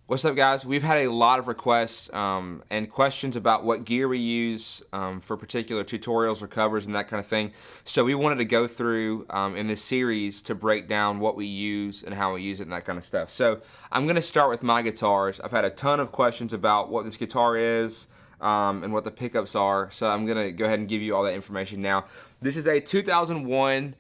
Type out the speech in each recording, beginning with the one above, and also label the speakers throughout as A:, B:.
A: What's up, guys? We've had a lot of requests and questions about what gear we use for particular tutorials or covers and that kind of thing. So we wanted to go through in this series to break down what we use and how we use it and that kind of stuff. So I'm going to start with my guitars. I've had a ton of questions about what this guitar is and what the pickups are. So I'm going to go ahead and give you all that information now. This is a 2001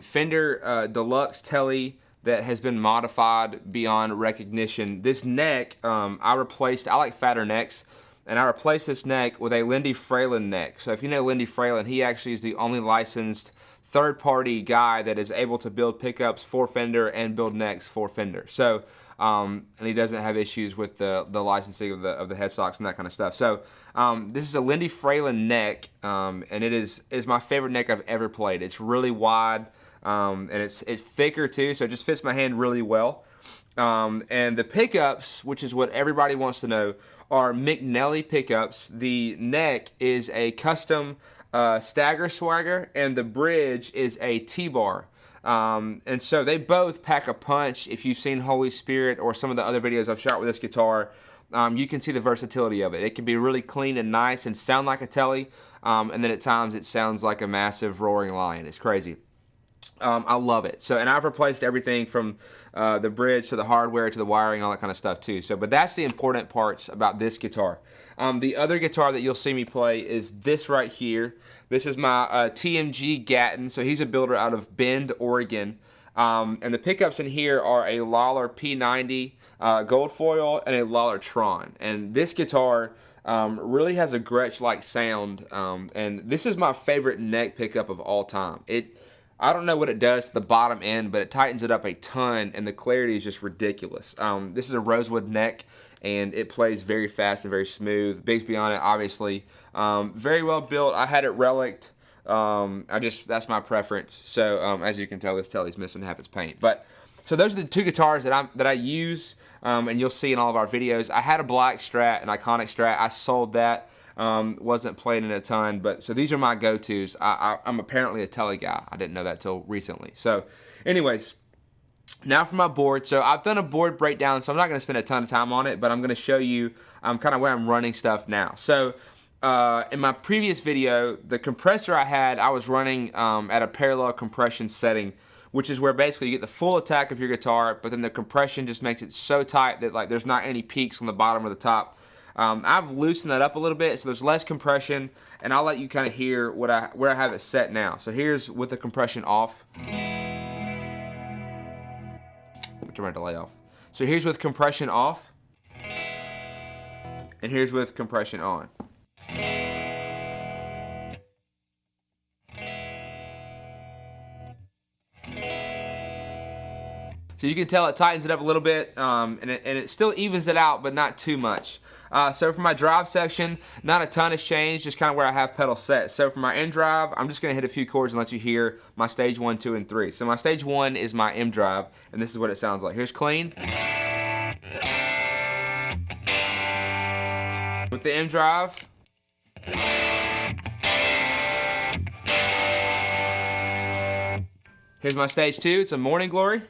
A: Fender Deluxe Tele that has been modified beyond recognition. This neck, I like fatter necks, and I replaced this neck with a Lindy Fralin neck. So if you know Lindy Fralin, he actually is the only licensed third-party guy that is able to build pickups for Fender and build necks for Fender. So, and he doesn't have issues with the licensing of the headstocks and that kind of stuff. So this is a Lindy Fralin neck, and it is my favorite neck I've ever played. It's really wide. And it's thicker too, so it just fits my hand really well. And the pickups, which is what everybody wants to know, are McNelly pickups. The neck is a custom Stagger swagger, and the bridge is a T-bar. And so they both pack a punch. If you've seen Holy Spirit or some of the other videos I've shot with this guitar, you can see the versatility of it. It can be really clean and nice and sound like a Tele, and then at times it sounds like a massive roaring lion. It's crazy. I love it. So, and I've replaced everything from the bridge to the hardware to the wiring, all that kind of stuff too. So, but that's the important parts about this guitar. The other guitar that you'll see me play is this right here. This is my TMG Gatton. So he's a builder out of Bend, Oregon. And the pickups in here are a Lollar P90 Goldfoil and a Lollartron. And this guitar really has a Gretsch-like sound. And this is my favorite neck pickup of all time. I don't know what it does to the bottom end, but it tightens it up a ton, and the clarity is just ridiculous. This is a rosewood neck, and it plays very fast and very smooth. Bigsby on it, obviously. Very well built. I had it relicked. That's my preference. So as you can tell, this Tele's missing half its paint. But so those are the two guitars that I use, and you'll see in all of our videos. I had a black Strat, an iconic Strat. I sold that. Wasn't playing it a ton, but so these are my go-tos. I'm apparently a Tele guy. I didn't know that till recently. So anyways, now for my board. So I've done a board breakdown, so I'm not going to spend a ton of time on it, but I'm going to show you kind of where I'm running stuff now. So in my previous video, the compressor I was running at a parallel compression setting, which is where basically you get the full attack of your guitar, but then the compression just makes it so tight that like there's not any peaks on the bottom or the top. I've loosened that up a little bit, so there's less compression, and I'll let you kind of hear where I have it set now. So here's with the compression off. Turn my delay off. So here's with compression off, and here's with compression on. So you can tell it tightens it up a little bit, and it still evens it out, but not too much. So for my drive section, not a ton has changed, just kind of where I have pedals set. So for my end drive, I'm just going to hit a few chords and let you hear my stage 1, 2, and 3. So my stage 1 is my M drive, and this is what it sounds like. Here's clean. With the M drive. Here's my stage 2, it's a Morning Glory.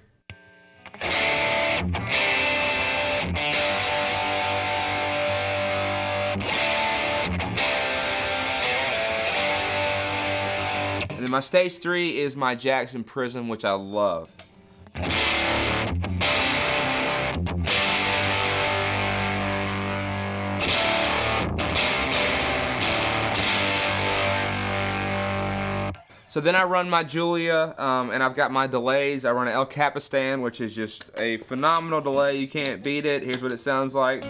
A: And then my stage 3 is my Jackson Prism, which I love. So then I run my Julia, and I've got my delays. I run an El Capistan, which is just a phenomenal delay. You can't beat it. Here's what it sounds like.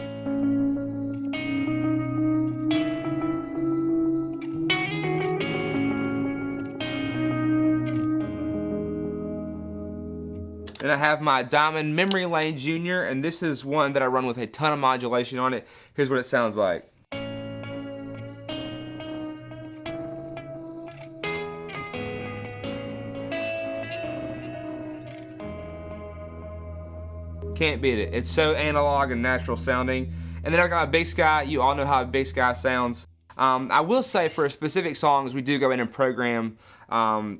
A: And I have my Diamond Memorylanes Jr, and this is one that I run with a ton of modulation on it. Here's what it sounds like. Can't beat it. It's so analog and natural sounding. And then I've got my BigSky. You all know how a BigSky sounds. I will say for specific songs, we do go in and program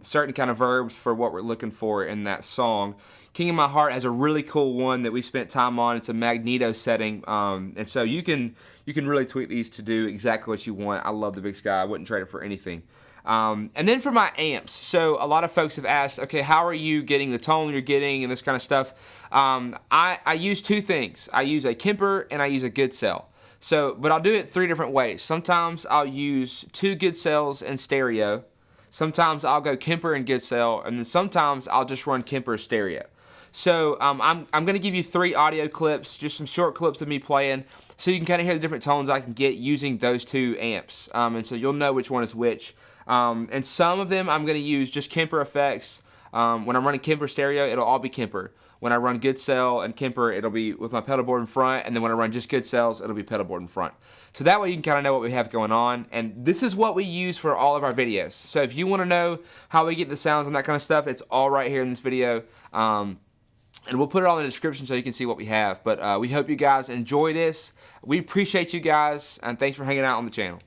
A: certain kind of verbs for what we're looking for in that song. King of My Heart has a really cool one that we spent time on. It's a magneto setting, and so you can really tweak these to do exactly what you want. I love the Big Sky. I wouldn't trade it for anything. And then for my amps, so a lot of folks have asked, okay, how are you getting the tone you're getting and this kind of stuff? I use two things. I use a Kemper and I use a Goodsell. So, but I'll do it three different ways. Sometimes I'll use two Goodsells in stereo. Sometimes I'll go Kemper and Goodsell, and then sometimes I'll just run Kemper stereo. So I'm going to give you 3 audio clips, just some short clips of me playing, so you can kind of hear the different tones I can get using those 2 amps. And so you'll know which one is which. And some of them I'm going to use just Kemper effects. When I'm running Kemper stereo, it'll all be Kemper. When I run Goodsell and Kemper, it'll be with my pedalboard in front, and then when I run just Goodsells, it'll be pedalboard in front. So that way you can kind of know what we have going on, and this is what we use for all of our videos. So if you want to know how we get the sounds and that kind of stuff, it's all right here in this video. And we'll put it all in the description so you can see what we have. But we hope you guys enjoy this. We appreciate you guys, and thanks for hanging out on the channel.